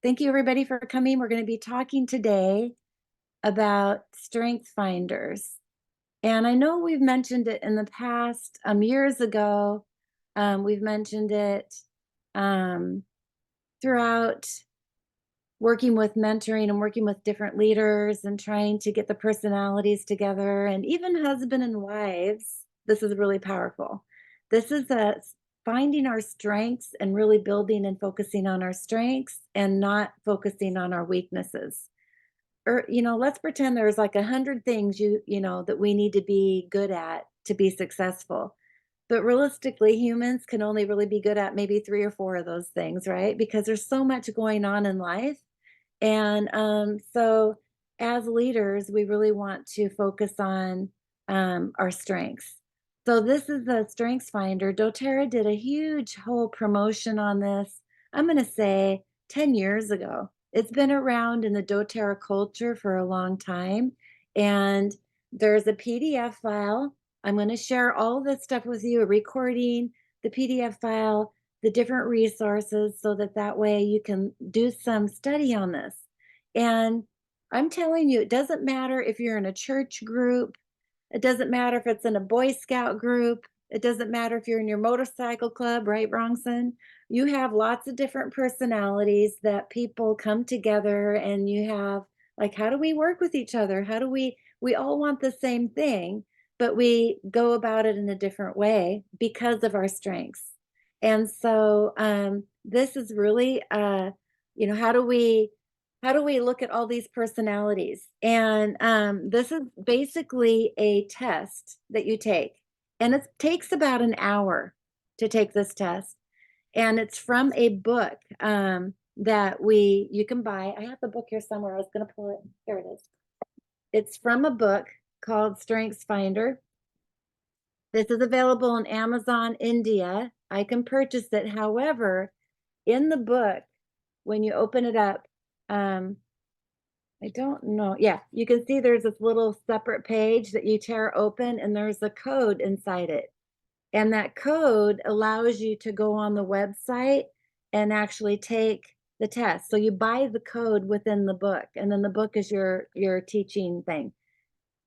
Thank you everybody for coming. We're going to be talking today about strength finders. And I know we've mentioned it in the past, years ago. We've mentioned it um, throughout working with mentoring and working with different leaders and trying to get the personalities together, and even husband and wives. This is really powerful. This is finding our strengths and really building and focusing on our strengths and not focusing on our weaknesses. Or, let's pretend there's like 100 things that we need to be good at to be successful. But realistically, humans can only really be good at maybe three or four of those things, right? Because there's so much going on in life. And so, as leaders, we really want to focus on our strengths. So, this is the Strengths Finder. doTERRA did a huge whole promotion on this, I'm going to say 10 years ago. It's been around in the doTERRA culture for a long time. And there's a PDF file. I'm going to share all this stuff with you, a recording, the PDF file, the different resources, so that way you can do some study on this. And I'm telling you, it doesn't matter if you're in a church group, it doesn't matter if it's in a Boy Scout group, it doesn't matter if you're in your motorcycle club, right, Bronson? You have lots of different personalities that people come together, and you have, like, how do we work with each other? How do we all want the same thing, but we go about it in a different way because of our strengths. And so this is really, how do we look at all these personalities? And this is basically a test that you take, and it takes about an hour to take this test. And it's from a book that you can buy. I have the book here somewhere. I was going to pull it. Here it is. It's from a book called Strengths Finder. This is available on Amazon India. I can purchase it. However, in the book, when you open it up, I don't know. Yeah, you can see there's this little separate page that you tear open, and there's a code inside it. And that code allows you to go on the website and actually take the test. So you buy the code within the book, and then the book is your teaching thing.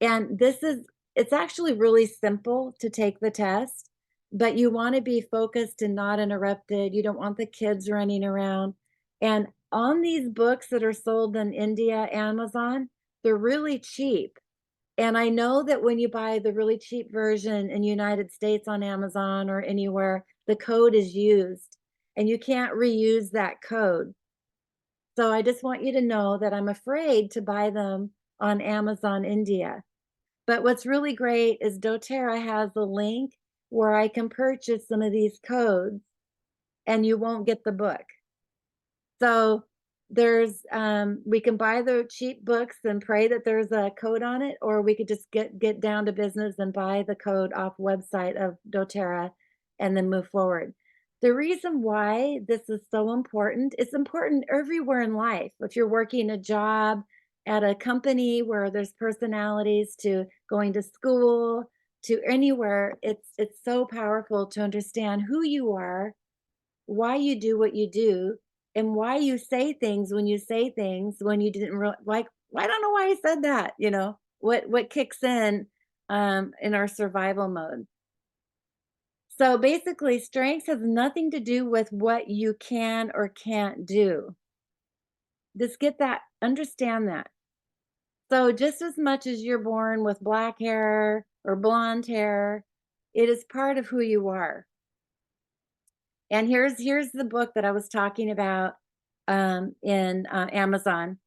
And it's actually really simple to take the test, but you want to be focused and not interrupted. You don't want the kids running around. And on these books that are sold in India, Amazon, they're really cheap. And I know that when you buy the really cheap version in United States on Amazon or anywhere, the code is used and you can't reuse that code. So I just want you to know that I'm afraid to buy them on Amazon India. But what's really great is doTERRA has a link where I can purchase some of these codes and you won't get the book. So there's we can buy the cheap books and pray that there's a code on it, or we could just get down to business and buy the code off website of doTERRA and then move forward. The reason why this is so important, it's important everywhere in life. If you're working a job at a company where there's personalities, to going to school, to anywhere, it's so powerful to understand who you are, why you do what you do, and why you say things when you say things when you didn't like, I don't know why I said that, what kicks in our survival mode. So basically, strengths has nothing to do with what you can or can't do. Just get that, understand that. So just as much as you're born with black hair or blonde hair, it is part of who you are. And here's the book that I was talking about in Amazon.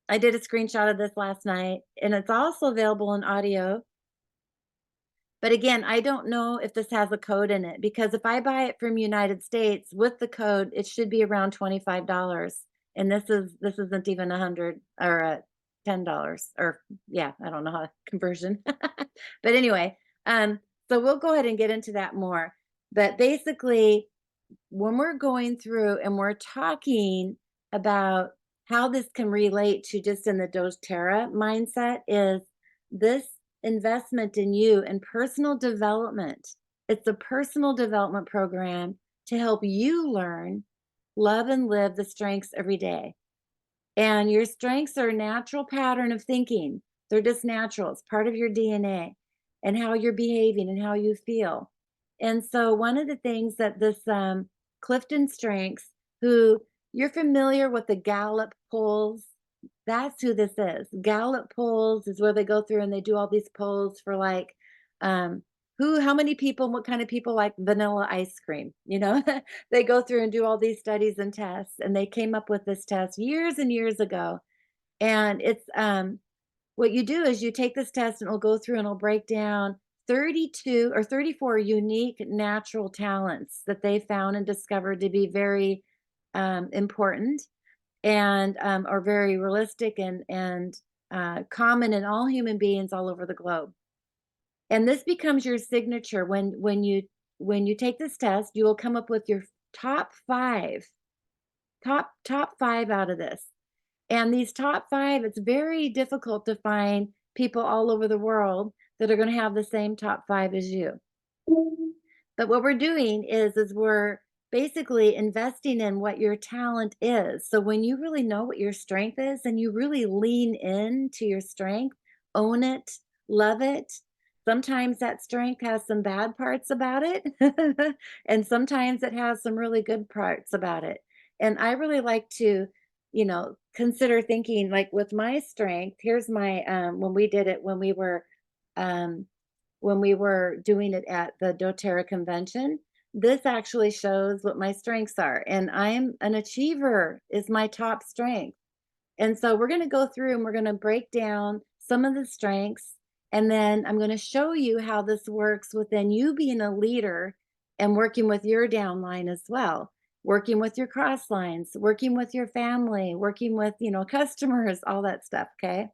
I did a screenshot of this last night, and it's also available in audio. But again, I don't know if this has a code in it, because if I buy it from United States with the code, it should be around $25. And this isn't even 100 or $10, or yeah, I don't know how conversion. But anyway, so we'll go ahead and get into that more. But basically, when we're going through and we're talking about how this can relate to just in the doTERRA mindset, is this investment in you and personal development. It's a personal development program to help you learn love and live the strengths every day. And your strengths are a natural pattern of thinking. They're just natural. It's part of your DNA and how you're behaving and how you feel. And so one of the things that this Clifton Strengths, who you're familiar with the Gallup polls, that's who this is. Gallup polls is where they go through and they do all these polls for like um, how many people, what kind of people like vanilla ice cream, you know? They go through and do all these studies and tests, and they came up with this test years and years ago. And it's what you do is you take this test and it'll go through and it'll break down 32 or 34 unique natural talents that they found and discovered to be very important and are very realistic and common in all human beings all over the globe. And this becomes your signature when you take this test, you will come up with your top 5, top 5 out of this. And these top 5, it's very difficult to find people all over the world that are gonna have the same top 5 as you. But what we're doing is we're basically investing in what your talent is. So when you really know what your strength is and you really lean into your strength, own it, love it. Sometimes that strength has some bad parts about it, and sometimes it has some really good parts about it. And I really like to, consider thinking like with my strength, here's my when we did it um when we were doing it at the doTERRA convention, this actually shows what my strengths are. And I'm an achiever is my top strength. And so we're going to go through and we're going to break down some of the strengths. And then I'm going to show you how this works within you being a leader and working with your downline as well, working with your cross lines, working with your family, working with, customers, all that stuff. Okay.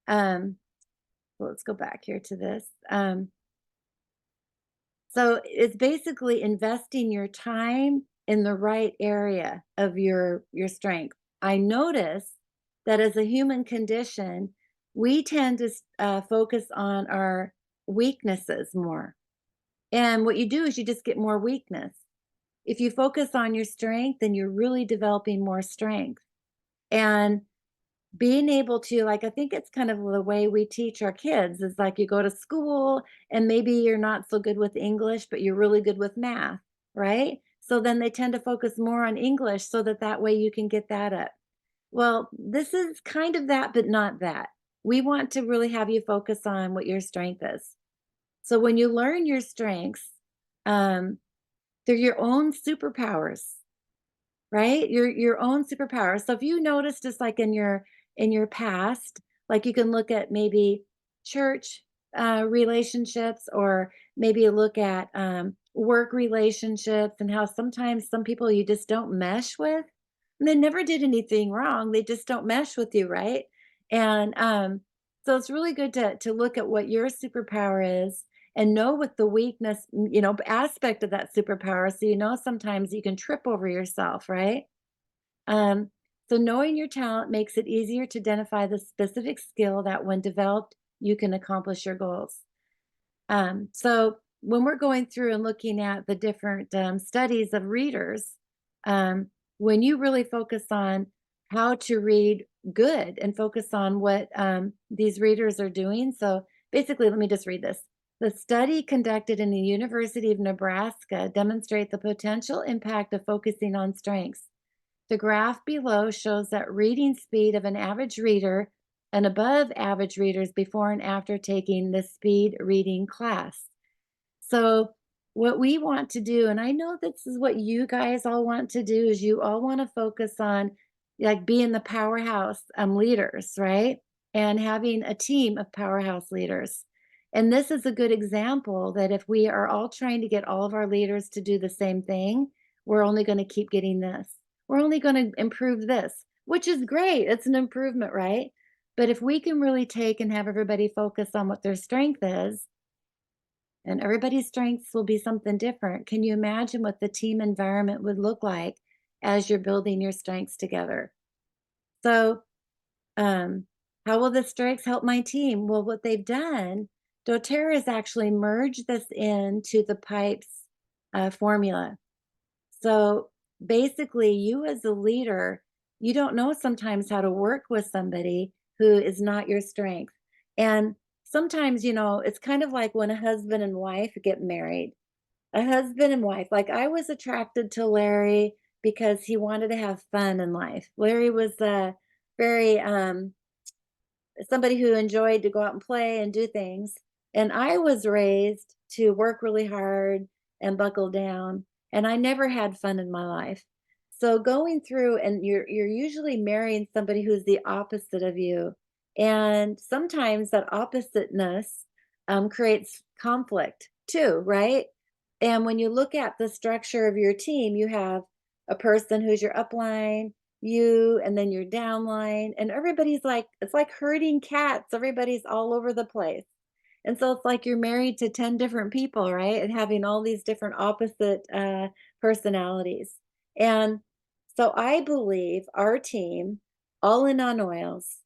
Um, well, let's go back here to this. So it's basically investing your time in the right area of your strength. I notice that as a human condition, we tend to focus on our weaknesses more. And what you do is you just get more weakness. If you focus on your strength, then you're really developing more strength. And being able to like I think it's kind of the way we teach our kids is like you go to school and maybe you're not so good with English, but you're really good with math, right? So then they tend to focus more on English so that way you can get that up. Well, this is kind of that, but not that. We want to really have you focus on what your strength is. So when you learn your strengths, um, they're your own superpowers. Right? Your own superpower. So if you notice just like in your past, like you can look at maybe church relationships or maybe look at work relationships and how sometimes some people you just don't mesh with. And they never did anything wrong. They just don't mesh with you, right? And so it's really good to look at what your superpower is and know what the weakness, aspect of that superpower. So, sometimes you can trip over yourself, right? Um, so knowing your talent makes it easier to identify the specific skill that when developed, you can accomplish your goals. So when we're going through and looking at the different studies of readers, um, when you really focus on how to read good and focus on what these readers are doing. So basically, let me just read this. The study conducted in the University of Nebraska demonstrate the potential impact of focusing on strengths. The graph below shows that reading speed of an average reader and above average readers before and after taking the speed reading class. So, what we want to do, and I know this is what you guys all want to do, is you all want to focus on like being the powerhouse leaders, right? And having a team of powerhouse leaders. And this is a good example that if we are all trying to get all of our leaders to do the same thing, we're only going to keep getting this. We're only going to improve this, which is great. It's an improvement, right? But if we can really take and have everybody focus on what their strength is, and everybody's strengths will be something different. Can you imagine what the team environment would look like as you're building your strengths together? So, um, how will the strengths help my team? Well, what they've done, doTERRA has actually merged this into the pipes formula. So basically you as a leader, you don't know sometimes how to work with somebody who is not your strength. And sometimes, it's kind of like when a husband and wife get married. A husband and wife, like I was attracted to Larry because he wanted to have fun in life. Larry was very somebody who enjoyed to go out and play and do things. And I was raised to work really hard and buckle down, and I never had fun in my life. So going through, and you're usually marrying somebody who's the opposite of you. And sometimes that oppositeness creates conflict too, right? And when you look at the structure of your team, you have a person who's your upline, you, and then your downline, and everybody's like, it's like herding cats. Everybody's all over the place. And so it's like you're married to 10 different people, right? And having all these different opposite personalities. And so I believe our team, all in on oils,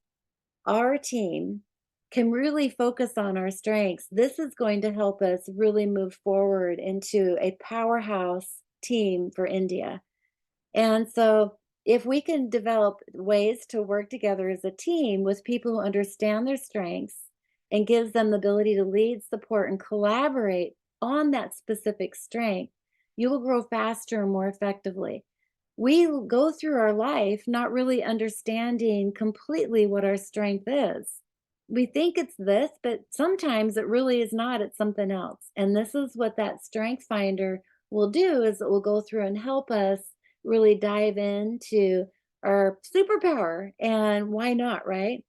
our team can really focus on our strengths. This is going to help us really move forward into a powerhouse team for India. And so, if we can develop ways to work together as a team with people who understand their strengths and gives them the ability to lead, support, and collaborate on that specific strength, you will grow faster and more effectively. We go through our life not really understanding completely what our strength is. We think it's this, but sometimes it really is not. It's something else. And this is what that strength finder will do, is it will go through and help us really dive into our superpower, and why not, right?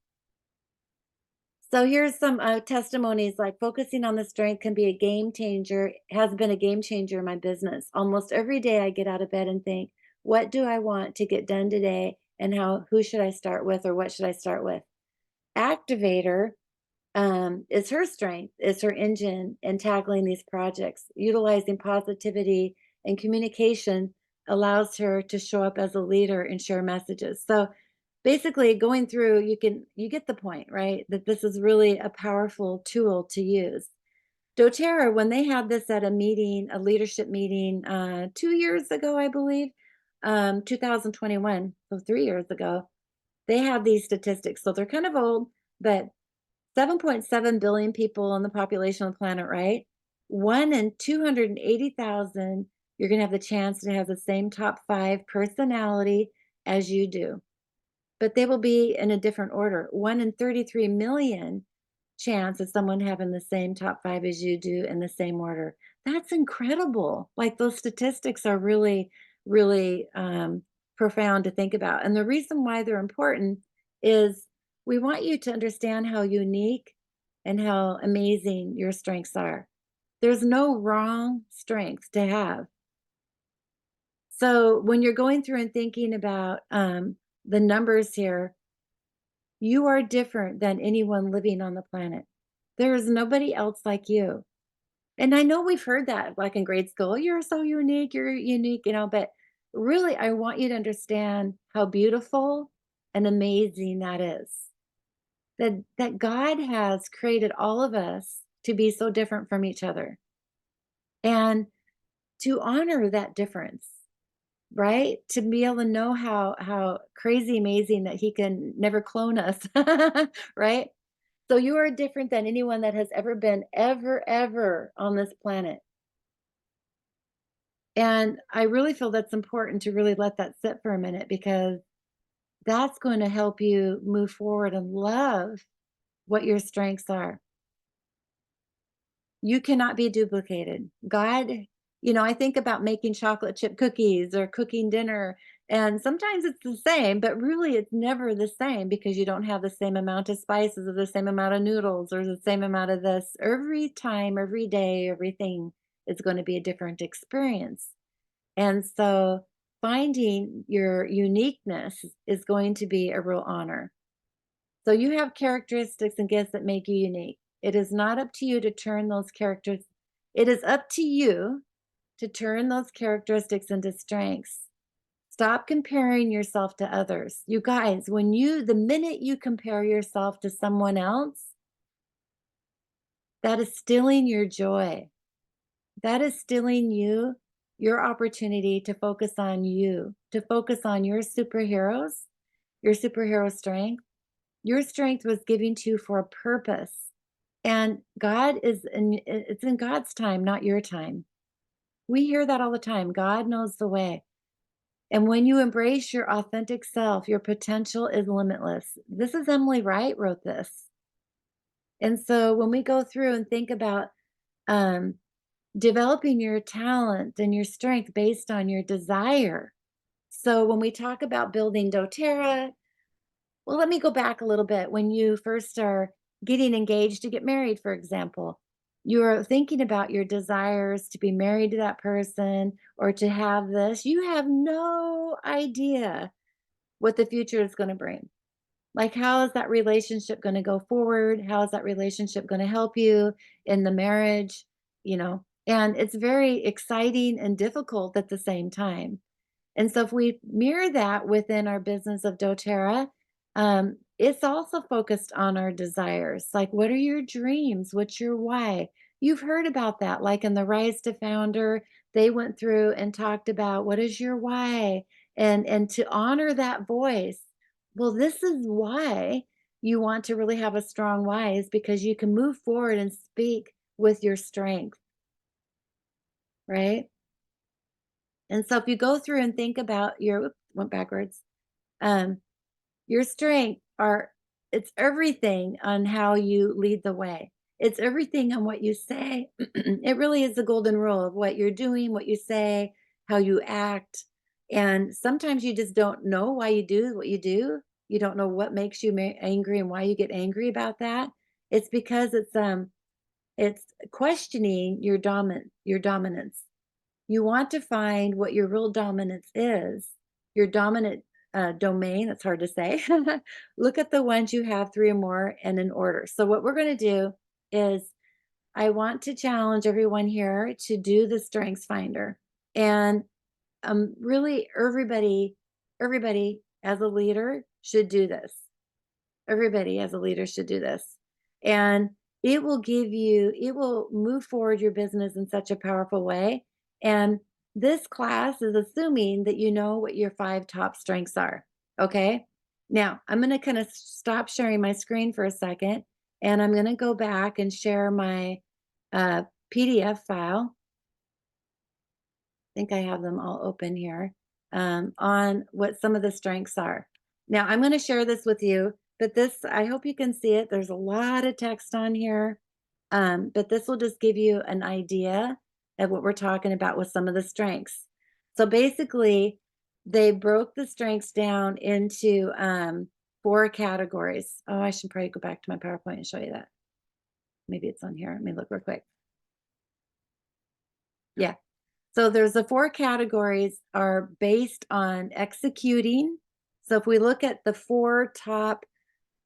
So here's some testimonies, like focusing on the strength can be a game changer, has been a game changer in my business. Almost every day I get out of bed and think, what do I want to get done today? And who should I start with, or what should I start with? Activator is her strength, is her engine in tackling these projects. Utilizing positivity and communication allows her to show up as a leader and share messages. So basically, going through, you get the point, right? That this is really a powerful tool to use. doTERRA, when they had this at a meeting, a leadership meeting, 2 years ago, I believe, 2021, so 3 years ago, they had these statistics. So they're kind of old, but 7.7 billion people on the population of the planet, right? 1 in 280,000, you're going to have the chance to have the same top 5 personality as you do, but they will be in a different order. 1 in 33 million chance of someone having the same top 5 as you do in the same order. That's incredible. Like, those statistics are really, really profound to think about. And the reason why they're important is we want you to understand how unique and how amazing your strengths are. There's no wrong strength to have. So when you're going through and thinking about the numbers here, you are different than anyone living on the planet. There is nobody else like you. And I know we've heard that, like in grade school, you're so unique, but really, I want you to understand how beautiful and amazing that is. That God has created all of us to be so different from each other, and to honor that difference, right? To be able to know how crazy amazing that he can never clone us, right? So you are different than anyone that has ever been, ever on this planet. And I really feel that's important to really let that sit for a minute, because that's going to help you move forward and love what your strengths are. You cannot be duplicated. God, I think about making chocolate chip cookies or cooking dinner, and sometimes it's the same, but really it's never the same, because you don't have the same amount of spices or the same amount of noodles or the same amount of this. Every time, every day, everything is going to be a different experience. And so finding your uniqueness is going to be a real honor. So you have characteristics and gifts that make you unique. It is not up to you to turn those characters. It is up to you to turn those characteristics into strengths. Stop comparing yourself to others. You guys, the minute you compare yourself to someone else, that is stealing your joy. That is stealing you your opportunity to focus on you, to focus on your superheroes, your superhero strength. Your strength was given to you for a purpose. And God is in it's in God's time, not your time. We hear that all the time. God knows the way. And when you embrace your authentic self, your potential is limitless. This is Emily Wright wrote this. And so when we go through and think about um, developing your talent and your strength based on your desire. So when we talk about building doTERRA, well, let me go back a little bit. When you first are getting engaged to get married, for example, you're thinking about your desires to be married to that person or to have this. You have no idea what the future is going to bring. Like, how is that relationship going to go forward? How is that relationship going to help you in the marriage? You know, and it's very exciting and difficult at the same time. And so if we mirror that within our business of doTERRA, it's also focused on our desires. Like, what are your dreams? What's your why? You've heard about that. Like in the Rise to Founder, they went through and talked about what is your why, and to honor that voice. Well, this is why you want to really have a strong why, is because you can move forward and speak with your strength, right? And so if you go through and think about your, oops, went backwards. Um, your strength are it's everything on how you lead the way. It's everything on what you say. It really is the golden rule of what you're doing, what you say, how you act. And sometimes you just don't know why you do what you do. You don't know what makes you angry and why you get angry about that. It's because it's questioning your dominance. You want to find what your real dominance is, your dominant domain. It's hard to say. Look at the ones you have three or more and in order. So, what we're going to do is, I want to challenge everyone here to do the Strengths Finder. And really, everybody as a leader should do this. Everybody as a leader should do this. And it will move forward your business in such a powerful way. And this class is assuming that you know what your 5 top strengths are. Okay. Now, I'm going to kind of stop sharing my screen for a second, and I'm going to go back and share my uh, PDF file. Think I have them all open here, on what some of the strengths are. Now, I'm going to share this with you, but this, I hope you can see it. There's a lot of text on here, but this will just give you an idea of what we're talking about with some of the strengths. So basically, they broke the strengths down into 4 categories. Oh, I should probably go back to my PowerPoint and show you that. Maybe it's on here. Let me look real quick. Yeah. So there's the 4 categories are based on executing. So if we look at the 4 top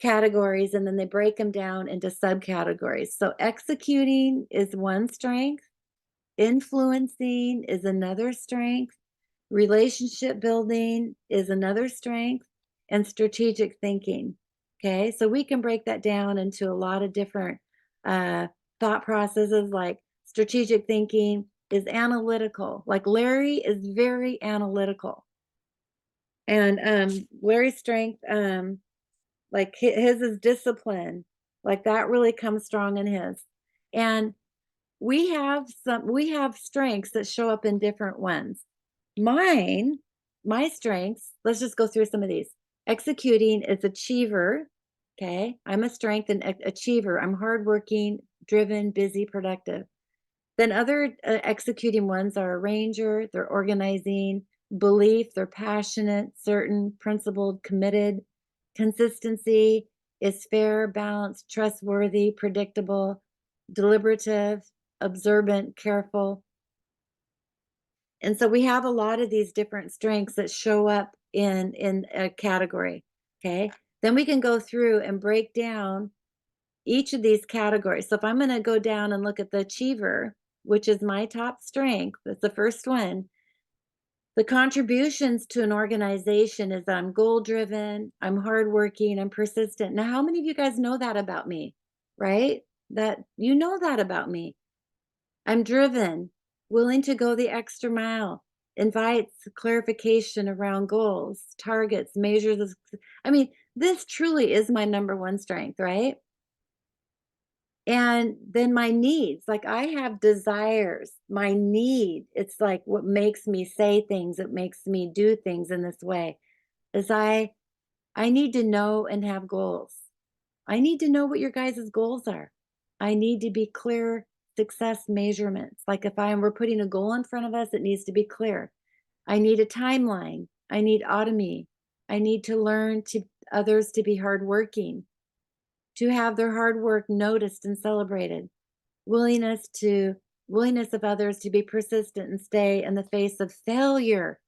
categories, and then they break them down into subcategories. So executing is one strength, influencing is another strength, relationship building is another strength, and strategic thinking. Okay, so we can break that down into a lot of different thought processes. Like strategic thinking is analytical. Like Larry is very analytical, and Larry's strength, like his is discipline. Like that really comes strong in his. And we have strengths that show up in different ones. Mine, my strengths, let's just go through some of these. Executing is achiever. Okay. I'm a strength and achiever. I'm hardworking, driven, busy, productive. Then other executing ones are arranger, they're organizing, belief, they're passionate, certain, principled, committed. Consistency is fair, balanced, trustworthy, predictable, deliberative, observant, careful. And so we have a lot of these different strengths that show up in a category. Okay. Then we can go through and break down each of these categories. So if I'm going to go down and look at the achiever, which is my top strength, that's the first one. The contributions to an organization is that I'm goal driven, I'm hardworking, I'm persistent. Now, how many of you guys know that about me? Right? That you know that about me. I'm driven. willing to go the extra mile, invites clarification around goals, targets, measures of, I mean, this truly is my number one strength, right? And then my needs, like I have desires, my need, it's like what makes me say things, it makes me do things in this way, is I need to know and have goals. I need to know what your guys' goals are. I need to be clear success measurements. Like if we're putting a goal in front of us, it needs to be clear. I need a timeline. I need autonomy. I need to learn to others to be hardworking, to have their hard work noticed and celebrated. Willingness to willingness of others to be persistent and stay in the face of failure.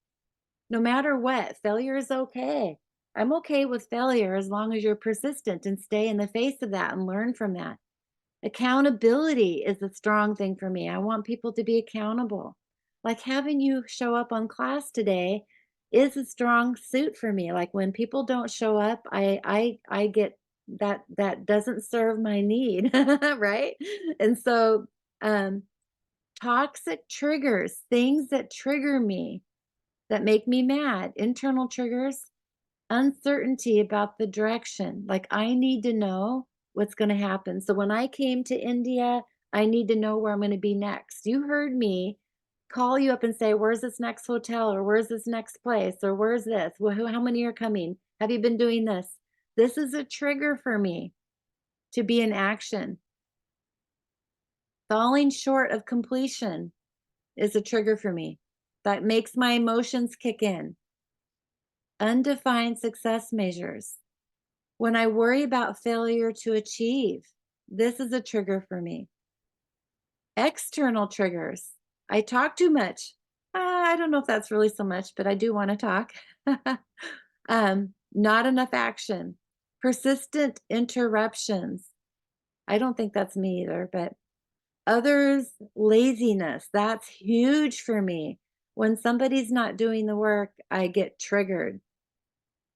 No matter what, failure is okay. I'm okay with failure as long as you're persistent and stay in the face of that and learn from that. Accountability is a strong thing for me. I want people to be accountable. Like having you show up on class today is a strong suit for me. Like when people don't show up, I get that doesn't serve my need, right? And so um toxic triggers, things that trigger me, that make me mad, internal triggers, uncertainty about the direction. Like I need to know what's going to happen. So when I came to India, I need to know where I'm going to be next. You heard me call you up and say, "Where's this next hotel or where's this next place or where's this? Well, how many are coming? Have you been doing this?" This is a trigger for me to be in action. Falling short of completion is a trigger for me. That makes my emotions kick in. Undefined success measures. When I worry about failure to achieve, this is a trigger for me. External triggers. I talk too much. I don't know if that's really so much, but I do want to talk. Not enough action. Persistent interruptions. I don't think that's me either, but others, laziness. That's huge for me. When somebody's not doing the work, I get triggered.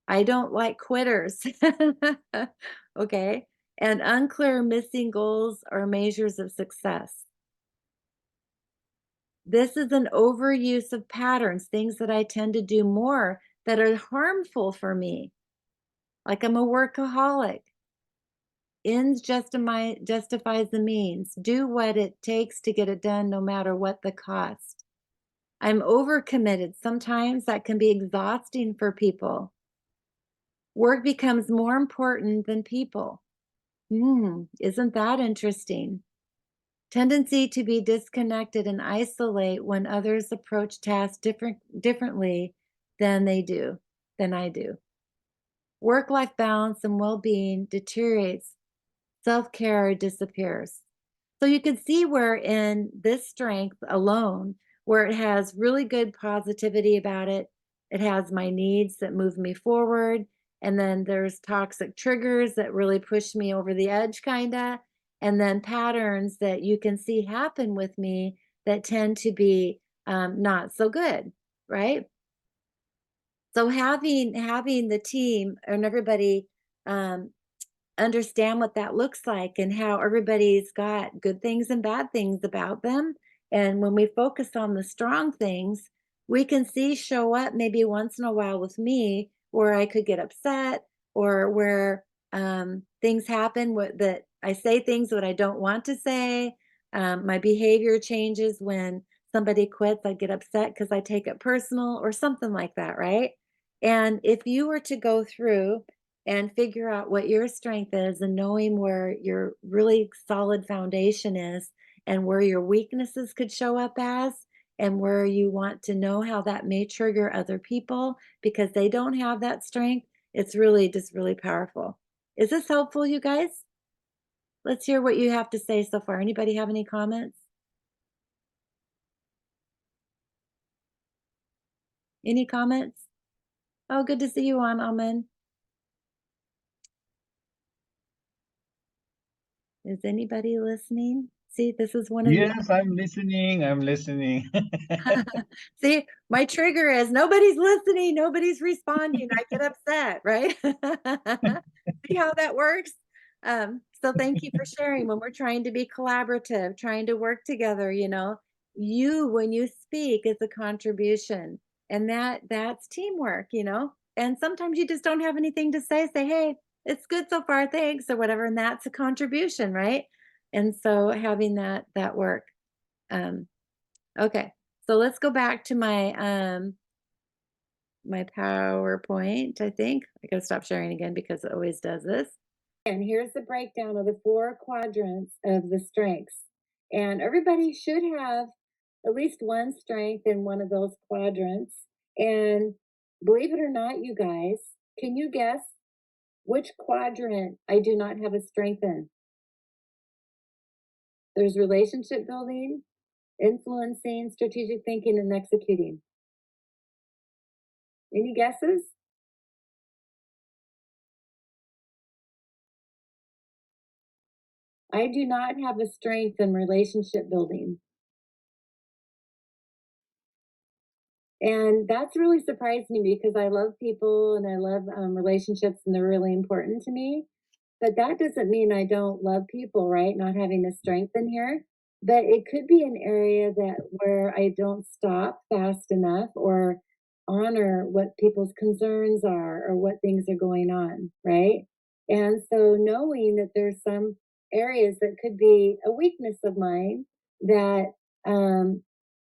I don't like quitters. Okay. And unclear missing goals or measures of success. This is an overuse of patterns, things that I tend to do more that are harmful for me. Like I'm a workaholic. Ends justifies the means. Do what it takes to get it done, no matter what the cost. I'm overcommitted. Sometimes that can be exhausting for people. Work becomes more important than people. Isn't that interesting? Tendency to be disconnected and isolate when others approach tasks differently than than I do. Work-life balance and well-being deteriorates. Self-care disappears. So you can see where in this strength alone, where it has really good positivity about it, it has my needs that move me forward, and then there's toxic triggers that really push me over the edge, kinda, and then patterns that you can see happen with me that tend to be not so good, right? So having the team and everybody um, understand what that looks like and how everybody's got good things and bad things about them. And when we focus on the strong things, we can see show up maybe once in a while with me where I could get upset or where things happen that I say things that I don't want to say. My behavior changes when somebody quits. I get upset because I take it personal or something like that, right? And if you were to go through and figure out what your strength is and knowing where your really solid foundation is and where your weaknesses could show up as and where you want to know how that may trigger other people because they don't have that strength, it's really just really powerful. Is this helpful, you guys? Let's hear what you have to say so far. Anybody have any comments? Any comments? Oh, good to see you on, Amen. Is anybody listening? See, this is one of the Yes, I'm listening. I'm listening. See, my trigger is nobody's listening, nobody's responding. I get upset, right? See how that works? So thank you for sharing when we're trying to be collaborative, trying to work together, you, when you speak, is a contribution, and that's teamwork, you know? And sometimes you just don't have anything to say, "Hey, it's good so far, thanks," or whatever, and that's a contribution, right? And so having that work. Um, okay. So let's go back to my PowerPoint, I think. I gotta stop sharing again because it always does this. And here's the breakdown of the 4 quadrants of the strengths. And everybody should have at least one strength in one of those quadrants. And believe it or not, you guys, can you guess which quadrant I do not have a strength in? There's relationship building, influencing, strategic thinking, and executing. Any guesses? I do not have a strength in relationship building. And that's really surprised me because I love people and I love relationships and they're really important to me. But that doesn't mean I don't love people, right? Not having a strength in here. But it could be an area that where I don't stop fast enough or honor what people's concerns are or what things are going on, right? And so knowing that there's some areas that could be a weakness of mine that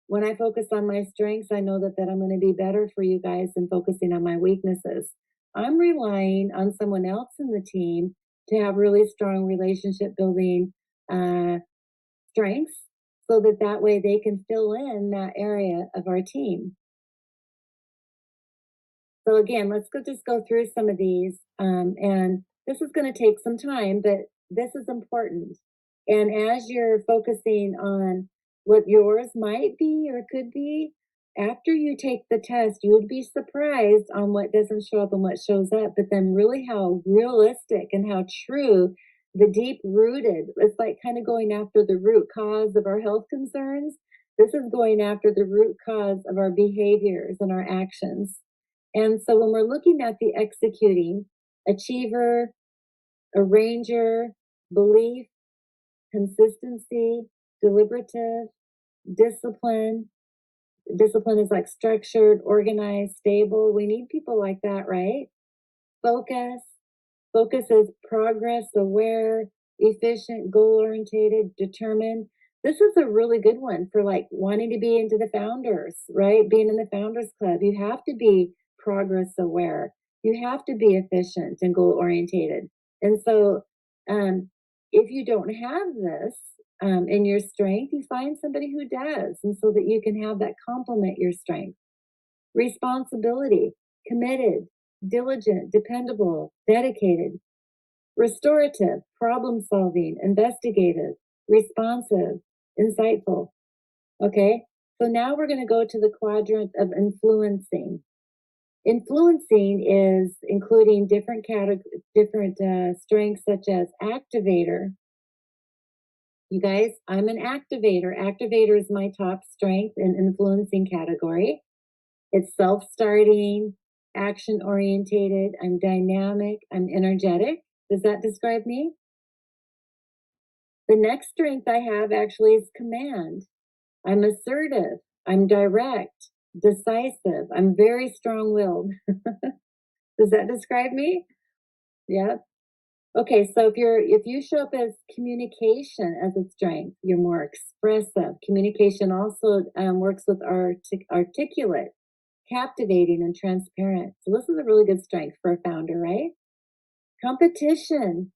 when I focus on my strengths, I know that I'm going to be better for you guys than focusing on my weaknesses. I'm relying on someone else in the team to have really strong relationship building uh, strengths so that way they can fill in that area of our team. So again, let's just go through some of these. And this is going to take some time, but this is important. And as you're focusing on what yours might be or could be, after you take the test, you would be surprised on what doesn't show up and what shows up, but then really how realistic and how true the deep rooted, it's like kind of going after the root cause of our health concerns. This is going after the root cause of our behaviors and our actions. And so when we're looking at the executing, achiever, arranger, belief, consistency, deliberative, discipline. Discipline is like structured, organized, stable. We need people like that, right? Focus. Focus is progress aware, efficient, goal oriented, determined. This is a really good one for like wanting to be into the founders, right? Being in the founders club, you have to be progress aware. You have to be efficient and goal orientated. And so, um, if you don't have this in your strength, you find somebody who does, and so that you can have that complement your strength. Responsibility, committed, diligent, dependable, dedicated, restorative, problem solving, investigative, responsive, insightful. Okay, so now we're going to go to the quadrant of influencing. Influencing is including different strengths such as activator. You guys, I'm an activator. Activator is my top strength in influencing category. It's self starting, action orientated. I'm dynamic. I'm energetic. Does that describe me? The next strength I have actually is command. I'm assertive. I'm direct, decisive. I'm very strong willed. Does that describe me? Yeah. Okay, so if you show up as communication as a strength, you're more expressive. Communication also works with articulate, captivating, and transparent. So this is a really good strength for a founder, right? Competition,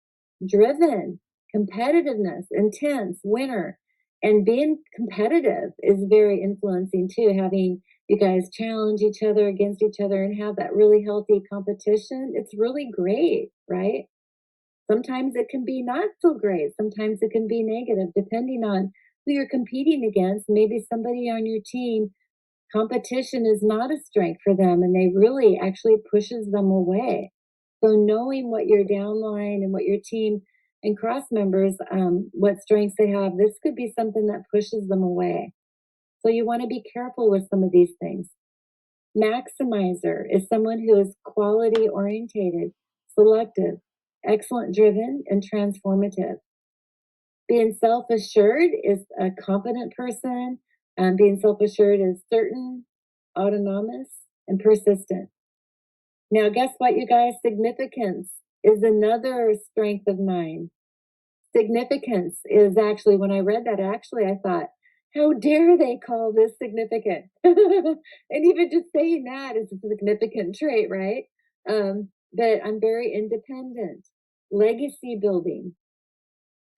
driven, competitiveness, intense, winner. And being competitive is very influencing too, having you guys challenge each other against each other and have that really healthy competition. It's really great, right? Sometimes it can be not so great. Sometimes it can be negative, depending on who you're competing against. Maybe somebody on your team, competition is not a strength for them and they really actually pushes them away. So knowing what your downline and what your team and cross members, what strengths they have, this could be something that pushes them away. So you want to be careful with some of these things. Maximizer is someone who is quality orientated, selective, excellent driven, and transformative. Being self assured is a confident person Being self-assured is certain, autonomous, and persistent. Now, guess what, you guys? Significance is another strength of mine. Significance is actually, when I read that, actually, I thought, how dare they call this significant? And even just saying that is a significant trait, right? But I'm very independent. Legacy building.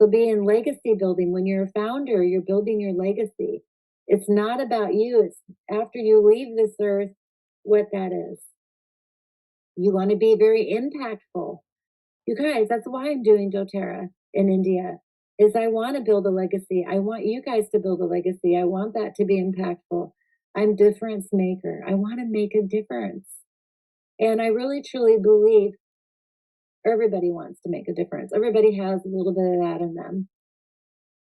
So, being legacy building, when you're a founder, you're building your legacy. It's not about you, it's after you leave this earth, what that is. You want to be very impactful. You guys, that's why I'm doing doTERRA in India. Is I want to build a legacy. I want you guys to build a legacy. I want that to be impactful. I'm difference maker. I want to make a difference. And I really truly believe everybody wants to make a difference. Everybody has a little bit of that in them.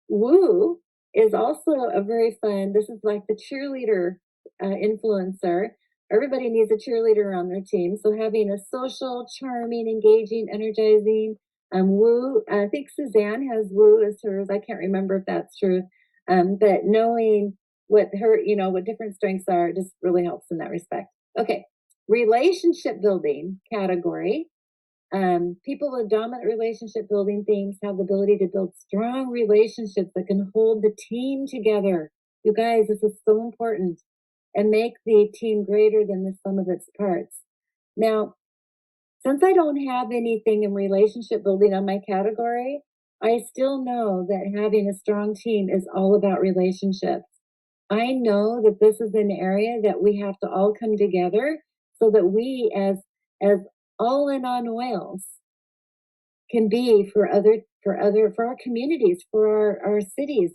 Woo is also a very fun, this is like the cheerleader influencer. Everybody needs a cheerleader on their team. So having a social, charming, engaging, energizing, woo, I think Suzanne has woo as hers. I can't remember if that's true. But knowing what her, what different strengths are just really helps in that respect. Okay, relationship building category. People with dominant relationship building themes have the ability to build strong relationships that can hold the team together. You guys, this is so important, and make the team greater than the sum of its parts. Now, since I don't have anything in relationship building on my category, I still know that having a strong team is all about relationships. I know that this is an area that we have to all come together so that we as all in on oils can be for our communities, for our cities,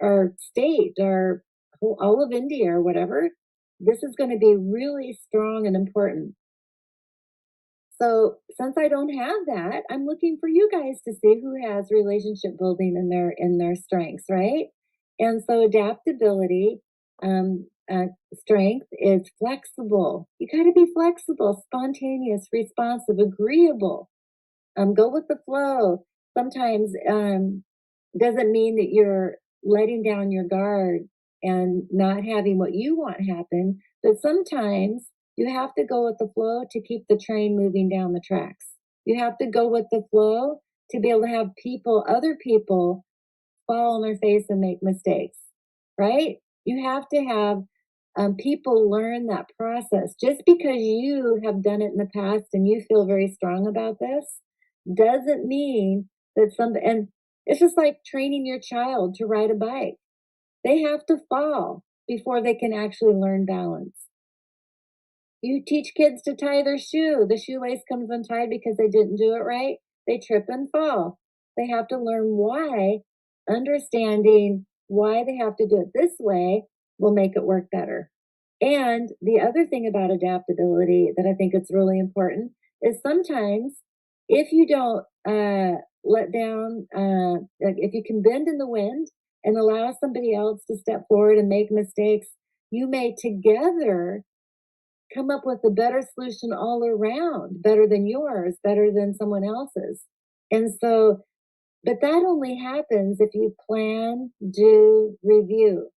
our state, our all of India or whatever. This is going to be really strong and important. So since I don't have that, I'm looking for you guys to see who has relationship building in their strengths, right? And so adaptability, strength is flexible. You got to be flexible, spontaneous, responsive, agreeable. Go with the flow. Sometimes doesn't mean that you're letting down your guard and not having what you want happen, but sometimes you have to go with the flow to keep the train moving down the tracks. You have to go with the flow to be able to have other people fall on their face and make mistakes, right? You have to have people learn that process. Just because you have done it in the past and you feel very strong about this doesn't mean that and it's just like training your child to ride a bike. They have to fall before they can actually learn balance. You teach kids to tie their shoe. The shoelace comes untied because they didn't do it right. They trip and fall. They have to learn why. Understanding why they have to do it this way will make it work better. And the other thing about adaptability that I think it's really important is sometimes if you don't let down, like if you can bend in the wind and allow somebody else to step forward and make mistakes, you may together come up with a better solution all around, better than yours, better than someone else's. And so, but that only happens if you plan, do, review.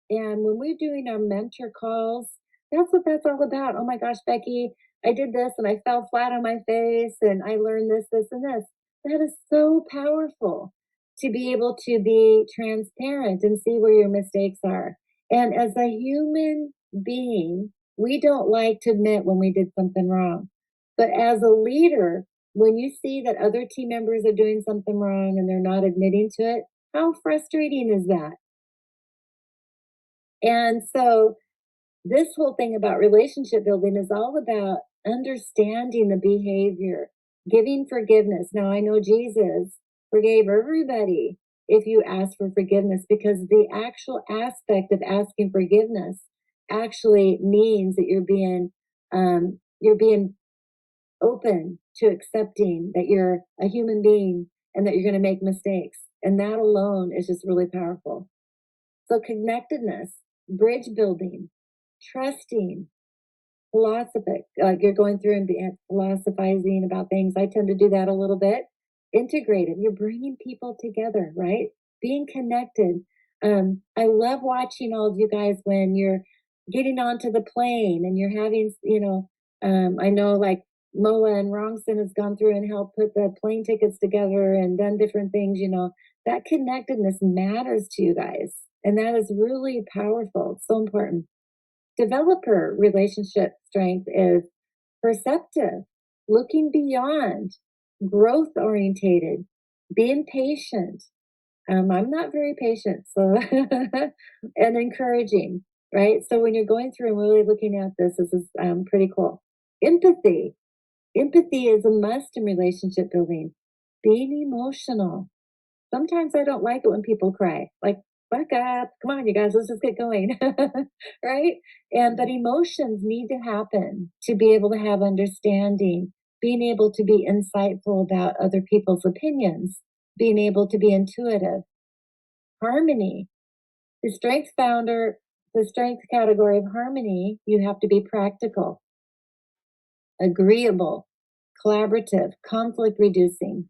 And when we're doing our mentor calls, that's what that's all about. Oh my gosh, Becky, I did this and I fell flat on my face and I learned this, this, and this. That is so powerful to be able to be transparent and see where your mistakes are. And as a human being, we don't like to admit when we did something wrong. But as a leader, when you see that other team members are doing something wrong and they're not admitting to it, how frustrating is that? And so this whole thing about relationship building is all about understanding the behavior, giving forgiveness. Now, I know Jesus forgave everybody if you ask for forgiveness because the actual aspect of asking forgiveness actually means that you're being open to accepting that you're a human being and that you're going to make mistakes. And that alone is just really powerful. So, connectedness, bridge building, trusting, philosophic, like you're going through and philosophizing about things. I tend to do that a little bit. Integrative, you're bringing people together, right? Being connected. I love watching all of you guys when you're getting onto the plane and you're having, I know like Moa and Rongson has gone through and helped put the plane tickets together and done different things, that connectedness matters to you guys. And that is really powerful. It's so important. Developer relationship strength is perceptive, looking beyond, growth orientated, being patient. I'm not very patient, so and encouraging, right? So when you're going through and really looking at this is pretty cool. Empathy. Empathy is a must in relationship building. Being emotional. Sometimes I don't like it when people cry. Like, back up. Come on, you guys, let's just get going. Right? But emotions need to happen to be able to have understanding, being able to be insightful about other people's opinions, being able to be intuitive. Harmony. The the strength category of harmony, you have to be practical, agreeable, collaborative, conflict reducing.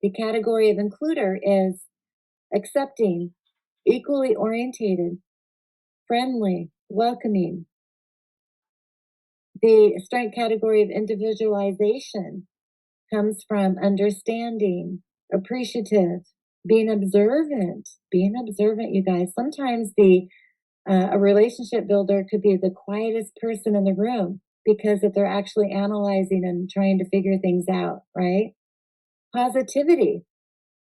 The category of includer is accepting, equally orientated, friendly, welcoming. The strength category of individualization comes from understanding, appreciative, being observant. Being observant, you guys. Sometimes a relationship builder could be the quietest person in the room because if they're actually analyzing and trying to figure things out, right? Positivity,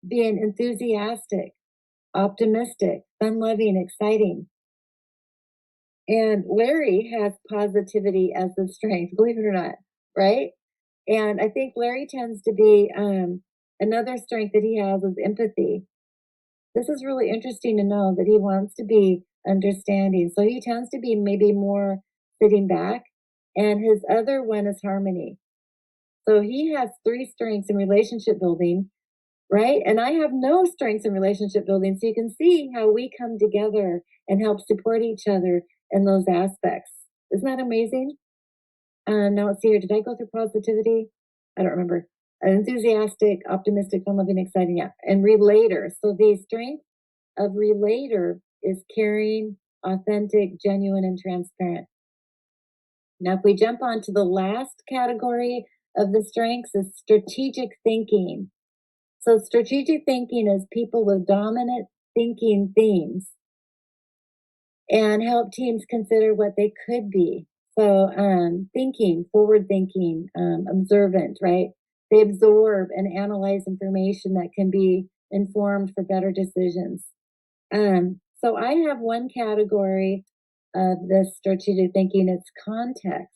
being enthusiastic, optimistic, fun loving, exciting. And Larry has positivity as the strength, believe it or not, right? And I think Larry tends to be another strength that he has is empathy. This is really interesting to know that he wants to be understanding. So he tends to be maybe more sitting back. And his other one is harmony. So he has three strengths in relationship building, right? And I have no strengths in relationship building. So you can see how we come together and help support each other in those aspects. Isn't that amazing? Now let's see here. Did I go through positivity? I don't remember. Enthusiastic, optimistic, fun loving, exciting. Yeah. And relator. So the strength of relator is caring, authentic, genuine, and transparent. Now, if we jump on to the last category of the strengths is strategic thinking. So strategic thinking is people with dominant thinking themes and help teams consider what they could be. So thinking, forward thinking, observant, right? They absorb and analyze information that can be informed for better decisions. So I have one category of this strategic thinking, it's context.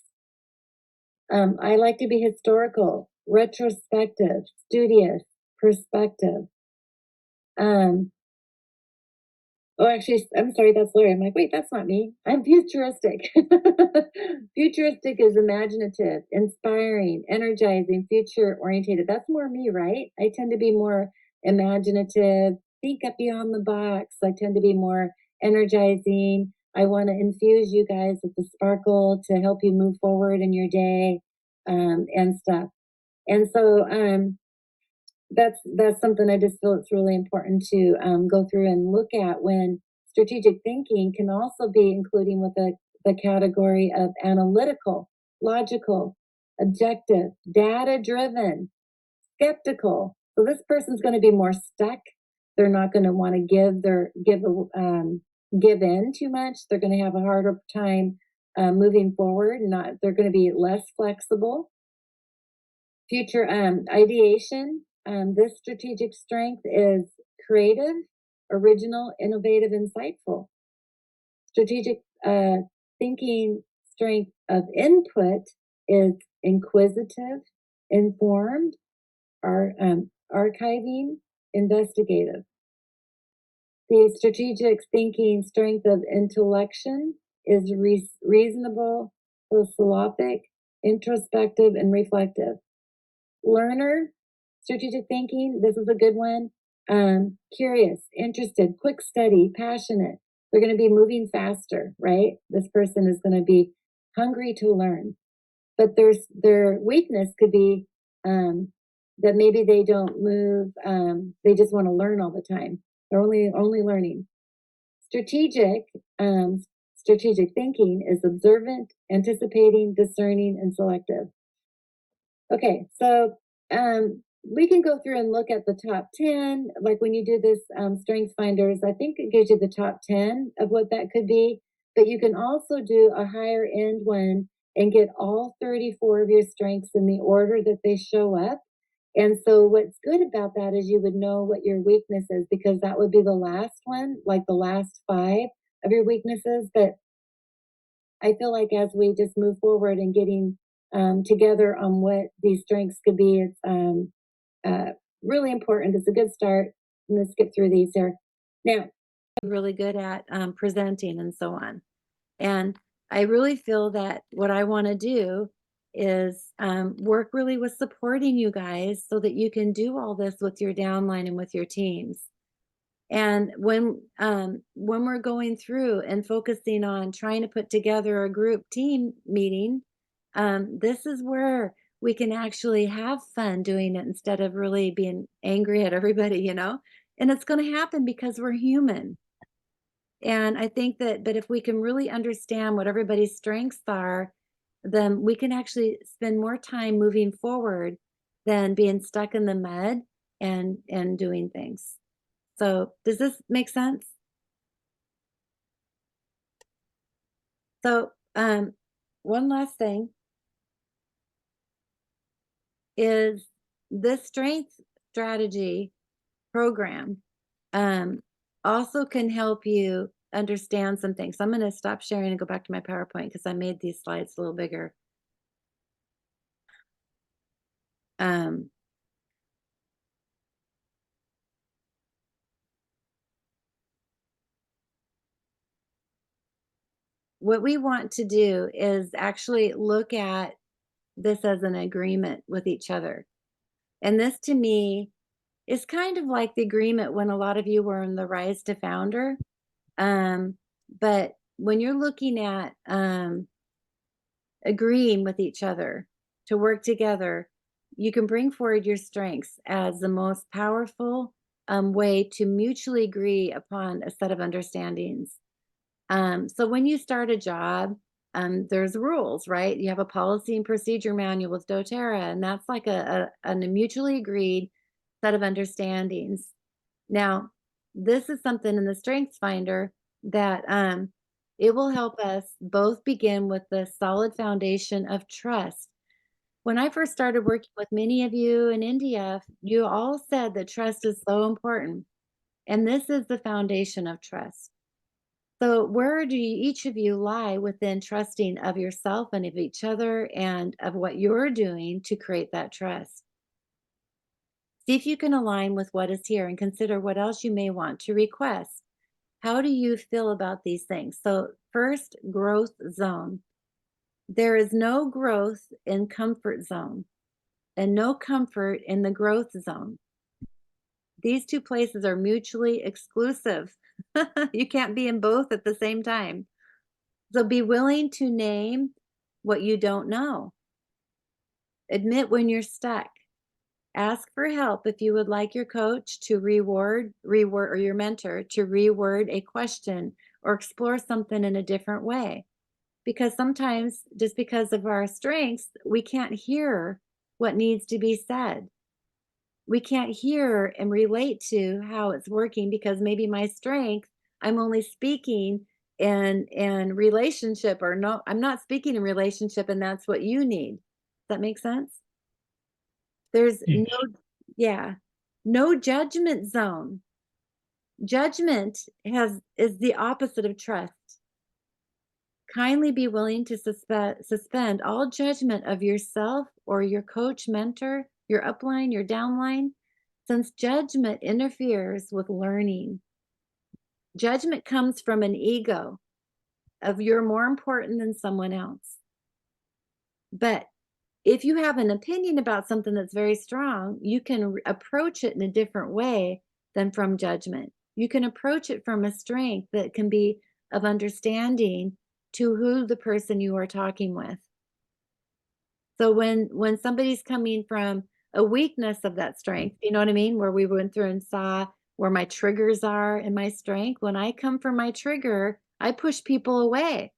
I like to be historical, retrospective, studious, perspective. Oh, actually, I'm sorry, that's Larry. I'm like, wait, that's not me. I'm futuristic. Futuristic is imaginative, inspiring, energizing, future orientated. That's more me, right? I tend to be more imaginative, think up beyond the box. I tend to be more energizing. I want to infuse you guys with the sparkle to help you move forward in your day and stuff. And so that's something I just feel it's really important to go through and look at when strategic thinking can also be including with the category of analytical, logical, objective, data driven, skeptical. So this person's going to be more stuck. They're not going to want to give in too much. They're going to have a harder time moving forward. Not they're going to be less flexible. Future ideation. This strategic strength is creative, original, innovative, insightful. Strategic thinking strength of input is inquisitive, informed, archiving, investigative. The strategic thinking strength of intellection is reasonable, philosophic, introspective, and reflective. Learner, strategic thinking, this is a good one. Curious, interested, quick study, passionate. They're going to be moving faster, right? This person is going to be hungry to learn. But their weakness could be that maybe they don't move, they just want to learn all the time. Only learning. Strategic, strategic thinking is observant, anticipating, discerning, and selective. Okay, so we can go through and look at the top 10. Like when you do this strengths finders, I think it gives you the top 10 of what that could be, but you can also do a higher end one and get all 34 of your strengths in the order that they show up. And so what's good about that is you would know what your weakness is, because that would be the last one, like the last 5 of your weaknesses. But I feel like as we just move forward and getting together on what these strengths could be, it's really important. It's a good start. I'm going to skip through these here. Now, Really good at presenting and so on. And I really feel that what I want to do is work really with supporting you guys so that you can do all this with your downline and with your teams. And when we're going through and focusing on trying to put together a group team meeting, this is where we can actually have fun doing it instead of really being angry at everybody, you know? And it's going to happen because we're human. And I think that, but if we can really understand what everybody's strengths are, then we can actually spend more time moving forward than being stuck in the mud and doing things. So, does this make sense? So, one last thing is this strength strategy program um, also can help you understand some things. So I'm going to stop sharing and go back to my PowerPoint because I made these slides a little bigger. Um, what we want to do is actually look at this as an agreement with each other. And this to me is kind of like the agreement when a lot of you were in the Rise to Founder. But when you're looking at agreeing with each other to work together, you can bring forward your strengths as the most powerful way to mutually agree upon a set of understandings. So when you start a job, there's rules, right? You have a policy and procedure manual with doTERRA, and that's like a mutually agreed set of understandings. Now, this is something in the Strengths Finder that it will help us both begin with the solid foundation of trust. When I first started working with many of you in India, you all said that trust is so important. And this is the foundation of trust. So, where do each of you lie within trusting of yourself and of each other and of what you're doing to create that trust? See if you can align with what is here and consider what else you may want to request. How do you feel about these things? So, first, growth zone. There is no growth in comfort zone and no comfort in the growth zone. These two places are mutually exclusive. You can't be in both at the same time. So, be willing to name what you don't know. Admit when you're stuck. Ask for help if you would like your coach to reword, or your mentor to reword a question or explore something in a different way. Because sometimes, just because of our strengths, we can't hear what needs to be said. We can't hear and relate to how it's working because maybe my strength, I'm only speaking in relationship, or no, I'm not speaking in relationship, and that's what you need. Does that make sense? There's Yes. no, yeah, no judgment zone. Judgment is the opposite of trust. Kindly be willing to suspend all judgment of yourself or your coach, mentor, your upline, your downline, since judgment interferes with learning. Judgment comes from an ego of you're more important than someone else. But if you have an opinion about something that's very strong, you can approach it in a different way than from judgment. You can approach it from a strength that can be of understanding to who the person you are talking with. So when somebody's coming from a weakness of that strength, you know what I mean, where we went through and saw where my triggers are and my strength. When I come from my trigger, I push people away.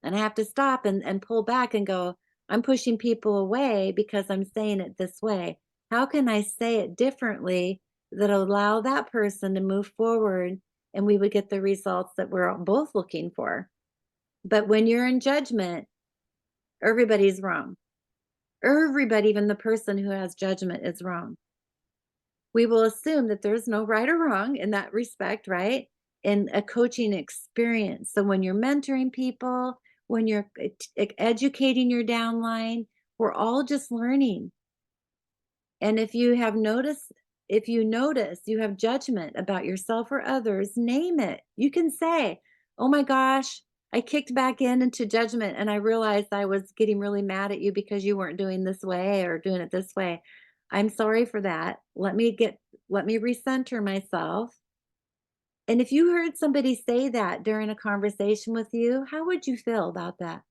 And I have to stop and pull back and go, I'm pushing people away because I'm saying it this way. How can I say it differently that allow that person to move forward and we would get the results that we're both looking for? But when you're in judgment, everybody's wrong. Everybody, even the person who has judgment, is wrong. We will assume that there's no right or wrong in that respect, right? In a coaching experience. So when you're mentoring people, when you're educating your downline, we're all just learning. And if you notice you have judgment about yourself or others, name it. You can say, "Oh my gosh, I kicked back into judgment and I realized I was getting really mad at you because you weren't doing this way or doing it this way. I'm sorry for that. Let me recenter myself." And if you heard somebody say that during a conversation with you, how would you feel about that?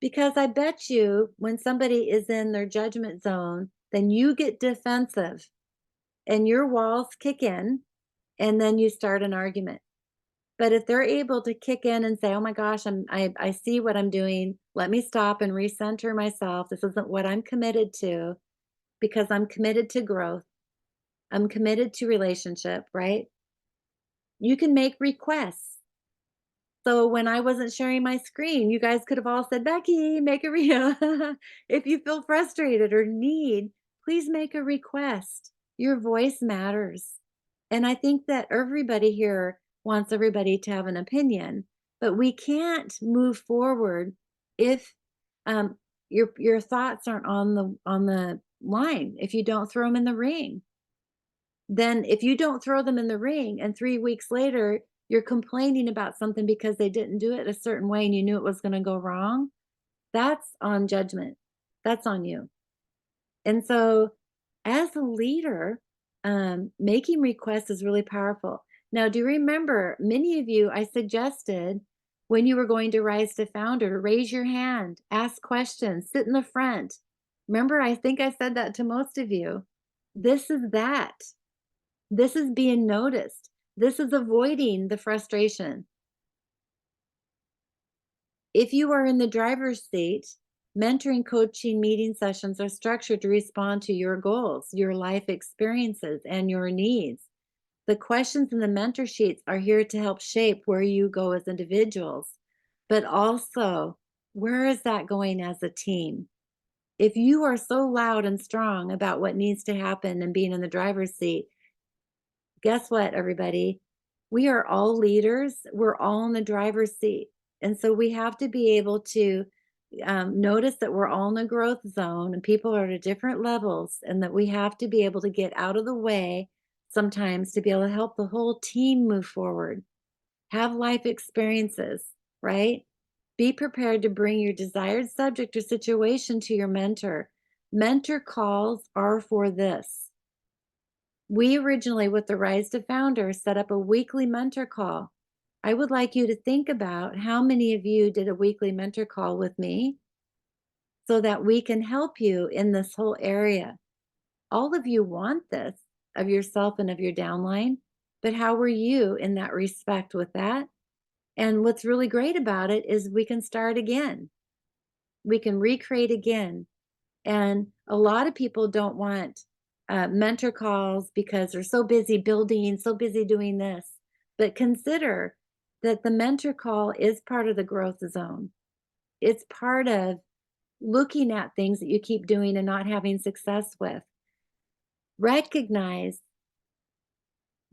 Because I bet you when somebody is in their judgment zone, then you get defensive and your walls kick in and then you start an argument. But if they're able to kick in and say, "Oh my gosh, I see what I'm doing. Let me stop and recenter myself. This isn't what I'm committed to because I'm committed to growth. I'm committed to relationship," right? You can make requests. So when I wasn't sharing my screen, you guys could have all said, "Becky, make a if you feel frustrated or need, please make a request. Your voice matters." And I think that everybody here wants everybody to have an opinion, but we can't move forward if um, your thoughts aren't on the line. If you don't throw them in the ring, then if you don't throw them in the ring and 3 weeks later you're complaining about something because they didn't do it a certain way and you knew it was going to go wrong, that's on judgment. That's on you. And so, as a leader, making requests is really powerful. Now, do you remember many of you, I suggested when you were going to rise to founder to raise your hand, ask questions, sit in the front. Remember, I think I said that to most of you. This is that. This is being noticed. This is avoiding the frustration. If you are in the driver's seat, mentoring, coaching, meeting sessions are structured to respond to your goals, your life experiences, and your needs. The questions in the mentor sheets are here to help shape where you go as individuals, but also where is that going as a team? If you are so loud and strong about what needs to happen and being in the driver's seat, guess what, everybody? We are all leaders. We're all in the driver's seat. And so we have to be able to notice that we're all in a growth zone and people are at different levels, and that we have to be able to get out of the way sometimes to be able to help the whole team move forward, have life experiences, right? Be prepared to bring your desired subject or situation to your mentor. Mentor calls are for this. We originally, with the Rise to Founder, set up a weekly mentor call. I would like you to think about how many of you did a weekly mentor call with me so that we can help you in this whole area. All of you want this of yourself and of your downline, but how were you in that respect with that? And what's really great about it is we can start again. We can recreate again. And a lot of people don't want mentor calls because they're so busy building, so busy doing this. But consider that the mentor call is part of the growth zone. It's part of looking at things that you keep doing and not having success with. Recognize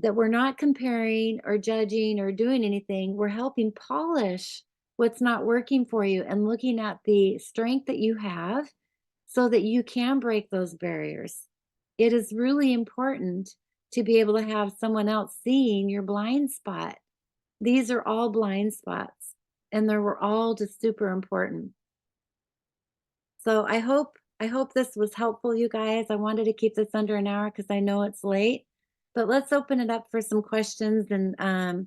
that we're not comparing or judging or doing anything. We're helping polish what's not working for you and looking at the strength that you have so that you can break those barriers. It is really important to be able to have someone else seeing your blind spot. These are all blind spots, and they were all just super important. So I hope this was helpful, you guys. I wanted to keep this under an hour because I know it's late, but let's open it up for some questions and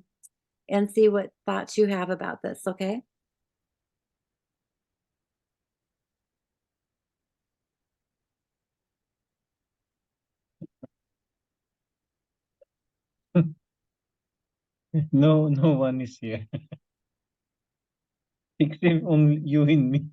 see what thoughts you have about this. Okay. No, no one is here. Except only you and me.